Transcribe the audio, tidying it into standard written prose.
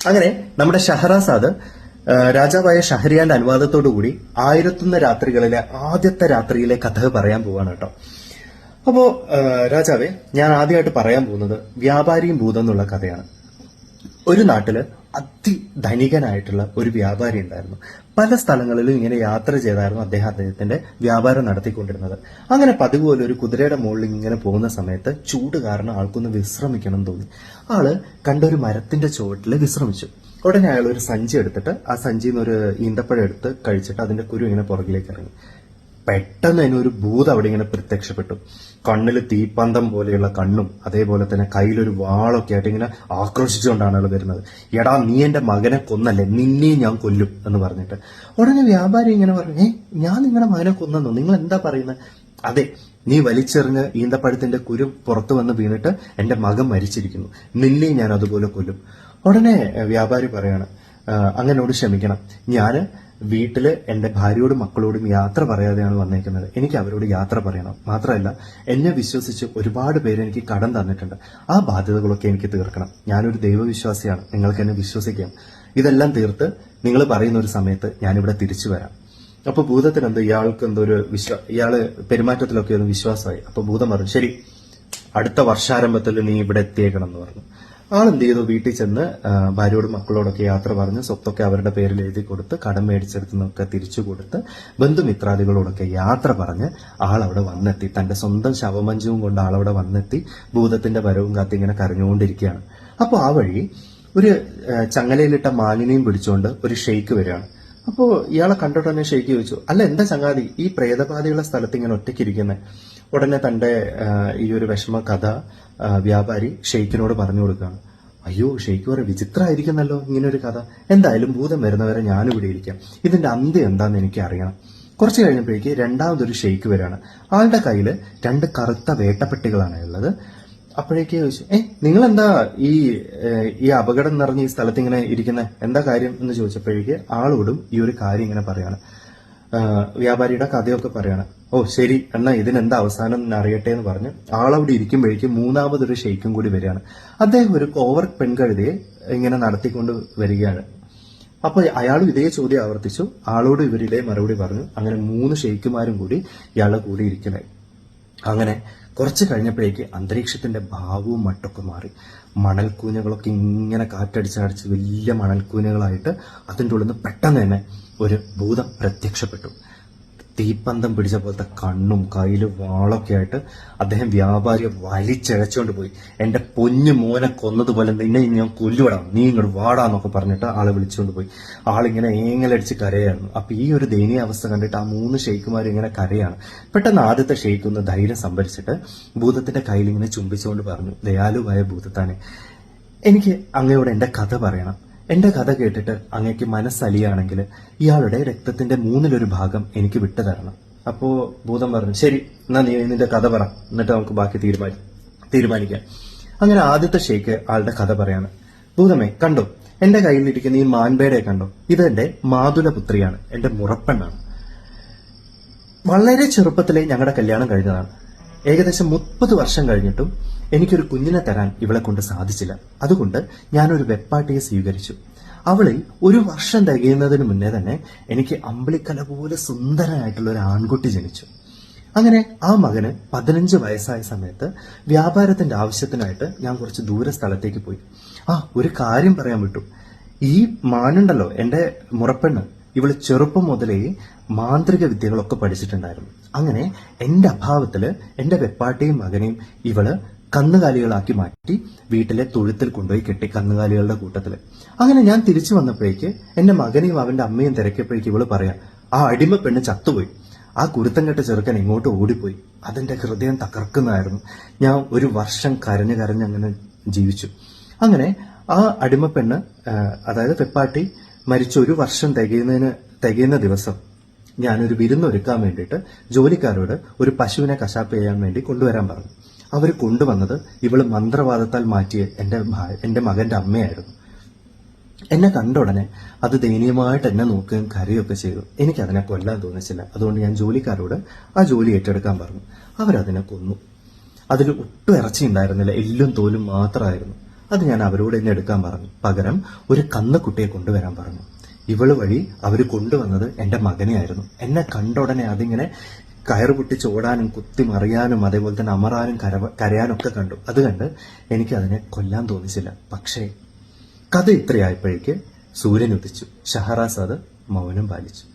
അങ്ങനെ നമ്മുടെ ഷഹറാസാദ് രാജാവായ ഷഹരിയാന്റെ അനുവാദത്തോടുകൂടി 1001 രാത്രികളിലെ ആദ്യത്തെ രാത്രിയിലെ കഥ പറയാൻ പോവാണ് കേട്ടോ. അപ്പോ രാജാവെ, ഞാൻ ആദ്യമായിട്ട് പറയാൻ പോകുന്നത് വ്യാപാരിയും ഭൂതം എന്നുള്ള കഥയാണ്. ഒരു നാട്ടില് അതിധനികനായിട്ടുള്ള ഒരു വ്യാപാരി ഉണ്ടായിരുന്നു. പല സ്ഥലങ്ങളിലും ഇങ്ങനെ യാത്ര ചെയ്തായിരുന്നു അദ്ദേഹത്തിന്റെ വ്യാപാരം നടത്തിക്കൊണ്ടിരുന്നത്. അങ്ങനെ പതിവ് പോലെ ഒരു കുതിരയുടെ മുകളിൽ ഇങ്ങനെ പോകുന്ന സമയത്ത് ചൂട് കാരണം ആൾക്കൊന്ന് വിശ്രമിക്കണം തോന്നി. ആള് കണ്ടൊരു മരത്തിന്റെ ചുവട്ടില് വിശ്രമിച്ചു. ഉടനെ അയാൾ ഒരു സഞ്ചി എടുത്തിട്ട് ആ സഞ്ചിയിൽ നിന്ന് ഒരു ഈന്തപ്പഴം എടുത്ത് കഴിച്ചിട്ട് അതിന്റെ കുരു ഇങ്ങനെ പുറകിലേക്ക് ഇറങ്ങി. പെട്ടെന്ന് അതിനൊരു ഭൂതം അവിടെ ഇങ്ങനെ പ്രത്യക്ഷപ്പെട്ടു. കണ്ണിൽ തീപ്പന്തം പോലെയുള്ള കണ്ണും അതേപോലെ തന്നെ കയ്യിലൊരു വാളൊക്കെ ആയിട്ട് ഇങ്ങനെ ആക്രോശിച്ചുകൊണ്ടാണ് അയാൾ വരുന്നത്. എടാ, നീ എന്റെ മകനെ കൊന്നല്ലേ, നിന്നെയും ഞാൻ കൊല്ലും എന്ന് പറഞ്ഞിട്ട്. ഉടനെ വ്യാപാരി ഇങ്ങനെ പറഞ്ഞു, ഞാൻ നിങ്ങളുടെ മകനെ കൊന്നെന്നോ, നിങ്ങൾ എന്താ പറയുന്നത്? അതെ, നീ വലിച്ചെറിഞ്ഞ് ഈന്തപ്പഴത്തിന്റെ കുരു പുറത്തു വന്ന് വീണിട്ട് എന്റെ മകൻ മരിച്ചിരിക്കുന്നു, നിന്നെയും ഞാൻ അതുപോലെ കൊല്ലും. ഉടനെ വ്യാപാരി പറയാണ്, അങ്ങനോട് ക്ഷമിക്കണം, ഞാന് വീട്ടില് എന്റെ ഭാര്യയോടും മക്കളോടും യാത്ര പറയാതെയാണ് വന്നേക്കുന്നത്. എനിക്ക് അവരോട് യാത്ര പറയണം. മാത്രമല്ല, എന്നെ വിശ്വസിച്ച് ഒരുപാട് പേര് എനിക്ക് കടം തന്നിട്ടുണ്ട്. ആ ബാധ്യതകളൊക്കെ എനിക്ക് തീർക്കണം. ഞാനൊരു ദൈവവിശ്വാസിയാണ്, നിങ്ങൾക്ക് എന്നെ വിശ്വസിക്കാം. ഇതെല്ലാം തീർത്ത് നിങ്ങൾ പറയുന്ന ഒരു സമയത്ത് ഞാനിവിടെ തിരിച്ചു വരാം. അപ്പൊ ഭൂതത്തിന് എന്തോ ഇയാൾക്ക് എന്തോ ഒരു ഇയാള് പെരുമാറ്റത്തിലൊക്കെ ഒന്ന് വിശ്വാസമായി. അപ്പൊ ഭൂതം പറഞ്ഞു, ശരി, അടുത്ത വർഷാരംഭത്തിൽ നീ ഇവിടെ എത്തിയേക്കണം എന്ന് പറഞ്ഞു. ആളെന്ത് ചെയ്തു, വീട്ടിൽ ചെന്ന് ഭാര്യയോടും മക്കളോടൊക്കെ യാത്ര പറഞ്ഞ് സ്വത്തൊക്കെ അവരുടെ പേരിൽ എഴുതി കൊടുത്ത് കടം മേടിച്ചെടുത്തുന്നൊക്കെ തിരിച്ചു കൊടുത്ത് ബന്ധുമിത്രാദികളോടൊക്കെ യാത്ര പറഞ്ഞ് ആളവിടെ വന്നെത്തി. തന്റെ സ്വന്തം ശവമഞ്ചവും കൊണ്ട് ആളവിടെ വന്നെത്തി ഭൂതത്തിന്റെ വരവും കാത്തി ഇങ്ങനെ കരഞ്ഞുകൊണ്ടിരിക്കുകയാണ്. അപ്പോൾ ആ വഴി ഒരു ചങ്ങലയിലിട്ട മാലിനെയും പിടിച്ചുകൊണ്ട് ഒരു ഷെയ്ക്ക് വരികയാണ്. അപ്പോ ഇയാളെ കണ്ടിട്ട് തന്നെ ഷെയ്ക്ക് ചോദിച്ചു, അല്ല എന്താ ചങ്ങാതി ഈ പ്രേതബാധയുള്ള സ്ഥലത്ത് ഇങ്ങനെ ഒറ്റയ്ക്കിരിക്കുന്നത്? ഉടനെ തന്റെ ഈ ഒരു വിഷമ കഥ വ്യാപാരി ഷെയ്ക്കിനോട് പറഞ്ഞു കൊടുക്കുകയാണ്. അയ്യോ, ഷെയ്ക്ക് വരെ വിചിത്രമായിരിക്കുന്നല്ലോ ഇങ്ങനെ ഒരു കഥ. എന്തായാലും ഭൂതം വരുന്നവരെ ഞാനിവിടെ ഇരിക്കാം, ഇതിന്റെ അന്ത്യം എന്താന്ന് എനിക്ക് അറിയണം. കുറച്ച് കഴിഞ്ഞപ്പോഴേക്ക് രണ്ടാമതൊരു ഷെയ്ക്ക് വരികയാണ്. ആളുടെ കയ്യിൽ 2 കറുത്ത വേട്ടപ്പെട്ടികളാണ് ഉള്ളത്. അപ്പോഴേക്ക് ചോദിച്ചു, നിങ്ങൾ എന്താ ഈ അപകടം നിറഞ്ഞ ഈ സ്ഥലത്ത് ഇങ്ങനെ ഇരിക്കുന്നത്, എന്താ കാര്യം എന്ന് ചോദിച്ചപ്പോഴേക്ക് ആളോടും ഈ ഒരു കാര്യം ഇങ്ങനെ പറയാണ്. വ്യാപാരിയുടെ കഥയൊക്കെ പറയാണ്. ഓ ശരി, എന്നാ ഇതിനെന്താ അവസാനം അറിയട്ടെ എന്ന് പറഞ്ഞ് ആളവിടെ ഇരിക്കുമ്പോഴേക്കും മൂന്നാമതൊരു ഷെയ്ക്കും കൂടി വരികയാണ്. അദ്ദേഹം ഒരു കോവർ പെൺകഴുതയെ ഇങ്ങനെ നടത്തിക്കൊണ്ട് വരികയാണ്. അപ്പൊ അയാളും ഇതേ ചോദ്യം ആവർത്തിച്ചു. ആളോട് ഇവരിതേ മറുപടി പറഞ്ഞു. അങ്ങനെ 3 ഷെയ്ക്കുമാരും കൂടി ഇയാളെ കൂടി ഇരിക്കലായി. അങ്ങനെ കുറച്ച് കഴിഞ്ഞപ്പോഴേക്ക് അന്തരീക്ഷത്തിന്റെ ഭാവവും മട്ടൊക്കെ മാറി. മണൽക്കൂനകളൊക്കെ ഇങ്ങനെ കാറ്റടിച്ചടിച്ച് വലിയ മണൽക്കൂനകളായിട്ട് അതിൻ്റെ ഉള്ളിൽ നിന്ന് പെട്ടെന്ന് തന്നെ ഒരു ഭൂതം പ്രത്യക്ഷപ്പെട്ടു. തീപ്പന്തം പിടിച്ച പോലത്തെ കണ്ണും കയ്യിലും വാളൊക്കെ ആയിട്ട് അദ്ദേഹം വ്യാപാരിയെ വലിച്ചഴച്ചുകൊണ്ട് പോയി. എന്റെ പൊന്നു മോനെ കൊന്നതുപോലെ നിന്നെ ഞാൻ കൊല്ലുവിടാം, നീ ഇങ്ങോട്ട് വാടാന്നൊക്കെ പറഞ്ഞിട്ട് ആളെ വിളിച്ചുകൊണ്ട് പോയി. ആളിങ്ങനെ ഏങ്ങലടിച്ച് കരയായിരുന്നു. അപ്പൊ ഈ ഒരു ദയനീയ അവസ്ഥ കണ്ടിട്ട് ആ 3 ഷെയ്ക്കുമാരും ഇങ്ങനെ കരയാണ്. പെട്ടെന്ന് ആദ്യത്തെ ഷെയ്ക്ക് ഒന്ന് ധൈര്യം സംഭരിച്ചിട്ട് ഭൂതത്തിന്റെ കയ്യിൽ ഇങ്ങനെ ചുംബിച്ചുകൊണ്ട് പറഞ്ഞു, ദയാലുവായ ഭൂതത്താനെ, എനിക്ക് അങ്ങയോട് എന്റെ കഥ പറയണം. എന്റെ കഥ കേട്ടിട്ട് അങ്ങേക്ക് മനസ്സലിയാണെങ്കിൽ ഇയാളുടെ രക്തത്തിന്റെ 1/3 ഭാഗം എനിക്ക് വിട്ടുതരണം. അപ്പോ ഭൂതം പറഞ്ഞു, ശരി, എന്നാ നീ നിന്റെ കഥ പറ, എന്നിട്ട് നമുക്ക് ബാക്കി തീരുമാനിക്കാം. അങ്ങനെ ആദ്യത്തെ ഷെയ്ക്ക് ആളുടെ കഥ പറയാണ്. ഭൂതമേ, കണ്ടോ, എന്റെ കയ്യിലിരിക്കുന്ന ഈ മാൻപേടയെ കണ്ടോ? ഇതെന്റെ മാതുലപുത്രിയാണ്, എന്റെ മുറപ്പെണ്ണാണ്. വളരെ ചെറുപ്പത്തിലെ ഞങ്ങളുടെ കല്യാണം കഴിഞ്ഞതാണ്. ഏകദേശം 30 വർഷം കഴിഞ്ഞിട്ടും എനിക്കൊരു കുഞ്ഞിനെ തരാൻ ഇവളെ കൊണ്ട് സാധിച്ചില്ല. അതുകൊണ്ട് ഞാനൊരു വെപ്പാട്ടിയെ സ്വീകരിച്ചു. അവളിൽ 1 വർഷം തികയുന്നതിന് മുന്നേ തന്നെ എനിക്ക് അമ്പിളിക്കല പോലെ സുന്ദരനായിട്ടുള്ള ഒരു ആൺകുട്ടി ജനിച്ചു. അങ്ങനെ ആ മകന് 15 വയസ്സായ സമയത്ത് വ്യാപാരത്തിന്റെ ആവശ്യത്തിനായിട്ട് ഞാൻ കുറച്ച് ദൂര സ്ഥലത്തേക്ക് പോയി. ഒരു കാര്യം പറയാൻ വിട്ടു. ഈ മാനുണ്ടല്ലോ, എന്റെ മുറപ്പെണ്ണ്, ഇവള് ചെറുപ്പം മുതലേ മാന്ത്രിക വിദ്യകളൊക്കെ പഠിച്ചിട്ടുണ്ടായിരുന്നു. അങ്ങനെ എന്റെ അഭാവത്തില് എന്റെ വെപ്പാട്ടിയും മകനെയും ഇവള് കന്നുകാലികളാക്കി മാറ്റി വീട്ടിലെ തൊഴുത്തിൽ കൊണ്ടുപോയി കെട്ടി, കന്നുകാലികളുടെ കൂട്ടത്തില്. അങ്ങനെ ഞാൻ തിരിച്ചു വന്നപ്പോഴേക്ക് എന്റെ മകനെയും അവന്റെ അമ്മയും തിരക്കിയപ്പോഴേക്ക് ഇവള് പറയാം, ആ അടിമ പെണ്ണ് ചത്തുപോയി, ആ കുരുത്തം കെട്ട ചെറുക്കൻ ഇങ്ങോട്ട് ഓടിപ്പോയി. അതെന്റെ ഹൃദയം തകർക്കുന്നതായിരുന്നു. ഞാൻ 1 വർഷം കരഞ്ഞ് അങ്ങനെ ജീവിച്ചു. അങ്ങനെ ആ അടിമപ്പെണ്ണ്, അതായത് വെപ്പാട്ടി മരിച്ച 1 വർഷം തികയുന്ന ദിവസം ഞാനൊരു വിരുന്നൊരുക്കാൻ വേണ്ടിയിട്ട് ജോലിക്കാരോട് ഒരു പശുവിനെ കശാപ്പ് ചെയ്യാൻ വേണ്ടി കൊണ്ടുവരാൻ പറഞ്ഞു. അവർ കൊണ്ടുവന്നത് ഇവള് മന്ത്രവാദത്താൽ മാറ്റിയ എന്റെ മകന്റെ അമ്മയായിരുന്നു. എന്നെ കണ്ട ഉടനെ അത് ദയനീയമായിട്ട് എന്നെ നോക്കുകയും കരയൊക്കെ ചെയ്തു. എനിക്കതിനെ കൊല്ലാൻ തോന്നിച്ചില്ല. അതുകൊണ്ട് ഞാൻ ജോലിക്കാരോട് ആ ജോലി ഏറ്റെടുക്കാൻ പറഞ്ഞു. അവരതിനെ കൊന്നു. അതിൽ ഒട്ടും ഇറച്ചി ഉണ്ടായിരുന്നില്ല, എല്ലും തോലും മാത്രമായിരുന്നു. അത് ഞാൻ അവരോട് തന്നെ എടുക്കാൻ പറഞ്ഞു. പകരം ഒരു കന്നുകുട്ടിയെ കൊണ്ടുവരാൻ പറഞ്ഞു. ഇവള് വഴി അവർ കൊണ്ടുവന്നത് എന്റെ മകനെയായിരുന്നു. എന്നെ കണ്ട ഉടനെ അതിങ്ങനെ കയറ് പൊട്ടിച്ച് ഓടാനും കുത്തി മറിയാനും അതേപോലെ തന്നെ അമറാനും കരയാനും ഒക്കെ കണ്ടു. അത് കണ്ട് എനിക്ക് അതിനെ കൊല്ലാൻ തോന്നിച്ചില്ല. പക്ഷേ കഥ ഇത്രയായപ്പോഴേക്ക് സൂര്യൻ ഉദിച്ചു. ഷഹറാസാദ് മൗനം പാലിച്ചു.